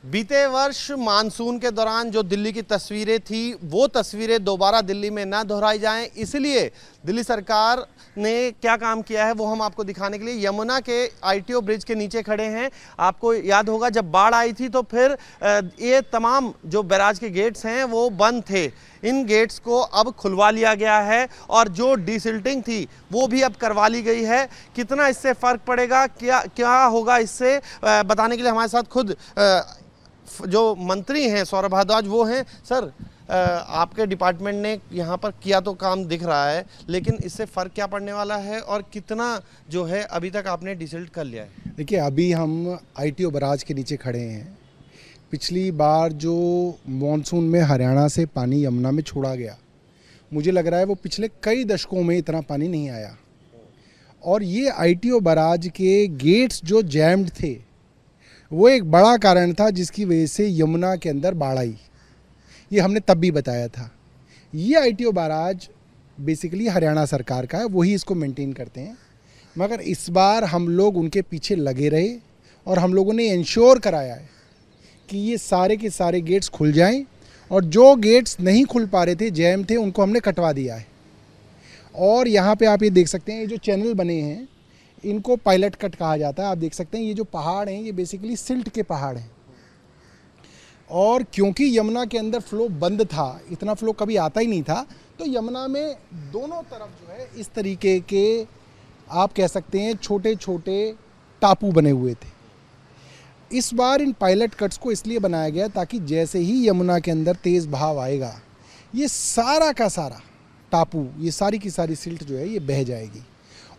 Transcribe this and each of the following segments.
बीते वर्ष मानसून के दौरान जो दिल्ली की तस्वीरें थी वो तस्वीरें दोबारा दिल्ली में ना दोहराई जाएं, इसलिए दिल्ली सरकार ने क्या काम किया है वो हम आपको दिखाने के लिए यमुना के आईटीओ ब्रिज के नीचे खड़े हैं। आपको याद होगा जब बाढ़ आई थी तो फिर ये तमाम जो बैराज के गेट्स हैं वो बंद थे। इन गेट्स को अब खुलवा लिया गया है और जो डिसिल्टिंग थी वो भी अब करवा ली गई है। कितना इससे फ़र्क पड़ेगा, क्या होगा इससे बताने के लिए हमारे साथ खुद जो मंत्री हैं सौरभ भारद्वाज वो हैं। सर, आपके डिपार्टमेंट ने यहाँ पर किया तो काम दिख रहा है, लेकिन इससे फ़र्क क्या पड़ने वाला है और कितना जो है अभी तक आपने डिसिल्ट कर लिया है? देखिए, अभी हम आईटीओ बैराज के नीचे खड़े हैं। पिछली बार जो मॉनसून में हरियाणा से पानी यमुना में छोड़ा गया, मुझे लग रहा है वो पिछले कई दशकों में इतना पानी नहीं आया। और ये आईटीओ बैराज के गेट्स जो जैम्ड थे वो एक बड़ा कारण था जिसकी वजह से यमुना के अंदर बाढ़ आई। ये हमने तब भी बताया था। ये आईटीओ बैराज बेसिकली हरियाणा सरकार का है, वही इसको मेंटेन करते हैं। मगर इस बार हम लोग उनके पीछे लगे रहे और हम लोगों ने इंश्योर कराया है कि ये सारे के सारे गेट्स खुल जाएं, और जो गेट्स नहीं खुल पा रहे थे, जैम थे, उनको हमने कटवा दिया है। और यहाँ पे आप ये देख सकते हैं, ये जो चैनल बने हैं इनको पायलट कट कहा जाता है। आप देख सकते हैं ये जो पहाड़ हैं ये बेसिकली सिल्ट के पहाड़ हैं। और क्योंकि यमुना के अंदर फ्लो बंद था, इतना फ्लो कभी आता ही नहीं था, तो यमुना में दोनों तरफ जो है इस तरीके के आप कह सकते हैं छोटे छोटे टापू बने हुए थे। इस बार इन पायलट कट्स को इसलिए बनाया गया ताकि जैसे ही यमुना के अंदर तेज़ बहाव आएगा, ये सारा का सारा टापू, ये सारी की सारी सिल्ट जो है ये बह जाएगी।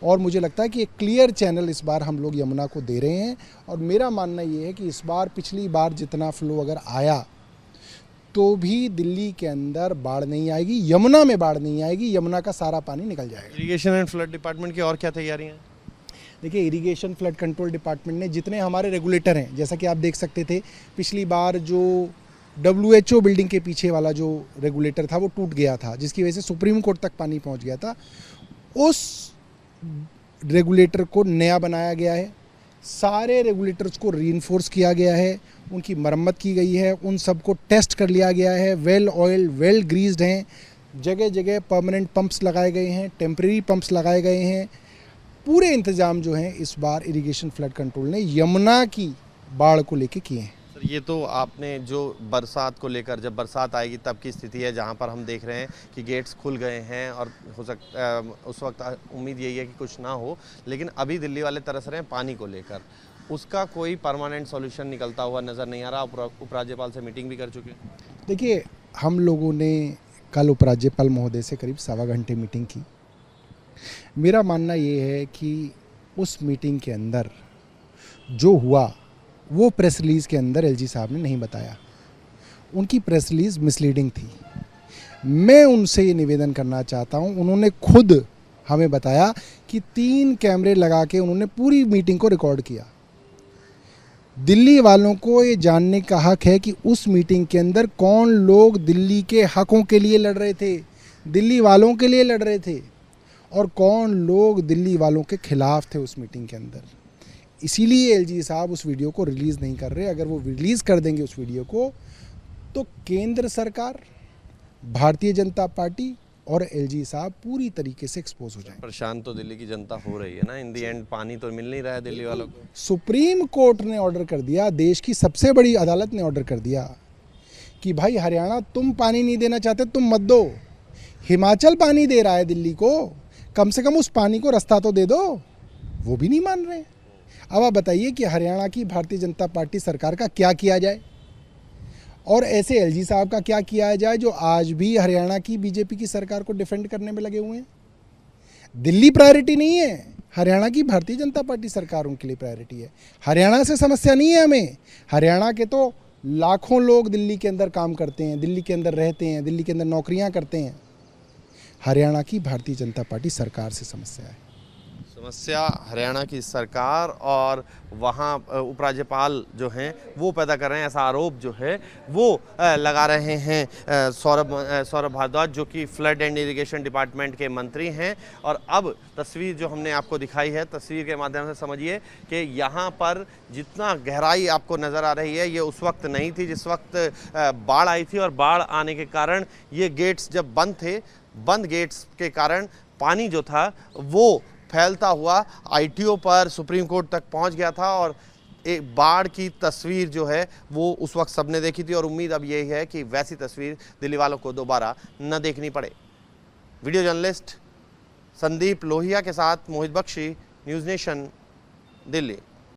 और मुझे लगता है कि एक क्लियर चैनल इस बार हम लोग यमुना को दे रहे हैं। और मेरा मानना ये है कि इस बार पिछली बार जितना फ्लो अगर आया तो भी दिल्ली के अंदर बाढ़ नहीं आएगी, यमुना में बाढ़ नहीं आएगी, यमुना का सारा पानी निकल जाएगा। इरिगेशन एंड फ्लड डिपार्टमेंट की और क्या तैयारियां हैं? देखिए, इरिगेशन फ्लड कंट्रोल डिपार्टमेंट ने जितने हमारे रेगुलेटर हैं, जैसा कि आप देख सकते थे पिछली बार जो WHO बिल्डिंग के पीछे वाला जो रेगुलेटर था वो टूट गया था, जिसकी वजह से सुप्रीम कोर्ट तक पानी पहुंच गया था। उस रेगुलेटर को नया बनाया गया है, सारे रेगुलेटर्स को रीइंफोर्स किया गया है, उनकी मरम्मत की गई है, उन सबको टेस्ट कर लिया गया है, वेल ऑयल वेल ग्रीस्ड हैं, जगह जगह परमानेंट पंप्स लगाए गए हैं, टेम्परेरी पंप्स लगाए गए हैं। पूरे इंतज़ाम जो हैं इस बार इरिगेशन फ्लड कंट्रोल ने यमुना की बाढ़ को लेके किए हैं। ये तो आपने जो बरसात को लेकर, जब बरसात आएगी तब की स्थिति है जहां पर हम देख रहे हैं कि गेट्स खुल गए हैं और हो सकता उस वक्त उम्मीद यही है कि कुछ ना हो, लेकिन अभी दिल्ली वाले तरस रहे हैं पानी को लेकर। उसका कोई परमानेंट सॉल्यूशन निकलता हुआ नज़र नहीं आ रहा। उपराज्यपाल से मीटिंग भी कर चुके हैं। देखिए, हम लोगों ने कल उपराज्यपाल महोदय से करीब 1.25 घंटे मीटिंग की। मेरा मानना ये है कि उस मीटिंग के अंदर जो हुआ वो प्रेस रिलीज़ के अंदर एलजी साहब ने नहीं बताया। उनकी प्रेस रिलीज़ मिसलीडिंग थी। मैं उनसे ये निवेदन करना चाहता हूँ, उन्होंने खुद हमें बताया कि 3 कैमरे लगा के उन्होंने पूरी मीटिंग को रिकॉर्ड किया। दिल्ली वालों को ये जानने का हक है कि उस मीटिंग के अंदर कौन लोग दिल्ली के हकों के लिए लड़ रहे थे, दिल्ली वालों के लिए लड़ रहे थे, और कौन लोग दिल्ली वालों के खिलाफ थे उस मीटिंग के अंदर। इसीलिए एलजी साहब उस वीडियो को रिलीज़ नहीं कर रहे। अगर वो रिलीज़ कर देंगे उस वीडियो को तो केंद्र सरकार, भारतीय जनता पार्टी और एलजी साहब पूरी तरीके से एक्सपोज हो जाएंगे। परेशान तो दिल्ली की जनता हो रही है ना, इन दी एंड पानी तो मिल नहीं रहा है दिल्ली वालों को। सुप्रीम कोर्ट ने ऑर्डर कर दिया, देश की सबसे बड़ी अदालत ने ऑर्डर कर दिया कि भाई हरियाणा तुम पानी नहीं देना चाहते तुम मत दो, हिमाचल पानी दे रहा है दिल्ली को, कम से कम उस पानी को रास्ता तो दे दो। वो भी नहीं मान रहे। अब आप बताइए कि हरियाणा की भारतीय जनता पार्टी सरकार का क्या किया जाए और ऐसे एलजी साहब का क्या किया जाए जो आज भी हरियाणा की बीजेपी की सरकार को डिफेंड करने में लगे हुए हैं। दिल्ली प्रायोरिटी नहीं है, हरियाणा की भारतीय जनता पार्टी सरकार उनके लिए प्रायोरिटी है। हरियाणा से समस्या नहीं है हमें, हरियाणा के तो लाखों लोग दिल्ली के अंदर काम करते हैं, दिल्ली के अंदर रहते हैं, दिल्ली के अंदर नौकरियां करते हैं। हरियाणा की भारतीय जनता पार्टी सरकार से समस्या है। समस्या हरियाणा की सरकार और वहाँ उपराज्यपाल जो हैं वो पैदा कर रहे हैं, ऐसा आरोप जो है वो लगा रहे हैं सौरभ भारद्वाज, जो कि फ्लड एंड इरिगेशन डिपार्टमेंट के मंत्री हैं। और अब तस्वीर जो हमने आपको दिखाई है, तस्वीर के माध्यम से समझिए कि यहाँ पर जितना गहराई आपको नज़र आ रही है, ये उस वक्त नहीं थी जिस वक्त बाढ़ आई थी। और बाढ़ आने के कारण ये गेट्स जब बंद थे, बंद गेट्स के कारण पानी जो था वो फैलता हुआ आईटीओ पर सुप्रीम कोर्ट तक पहुंच गया था। और एक बाढ़ की तस्वीर जो है वो उस वक्त सबने देखी थी, और उम्मीद अब यही है कि वैसी तस्वीर दिल्ली वालों को दोबारा न देखनी पड़े। वीडियो जर्नलिस्ट संदीप लोहिया के साथ मोहित बख्शी, न्यूज़ नेशन, दिल्ली।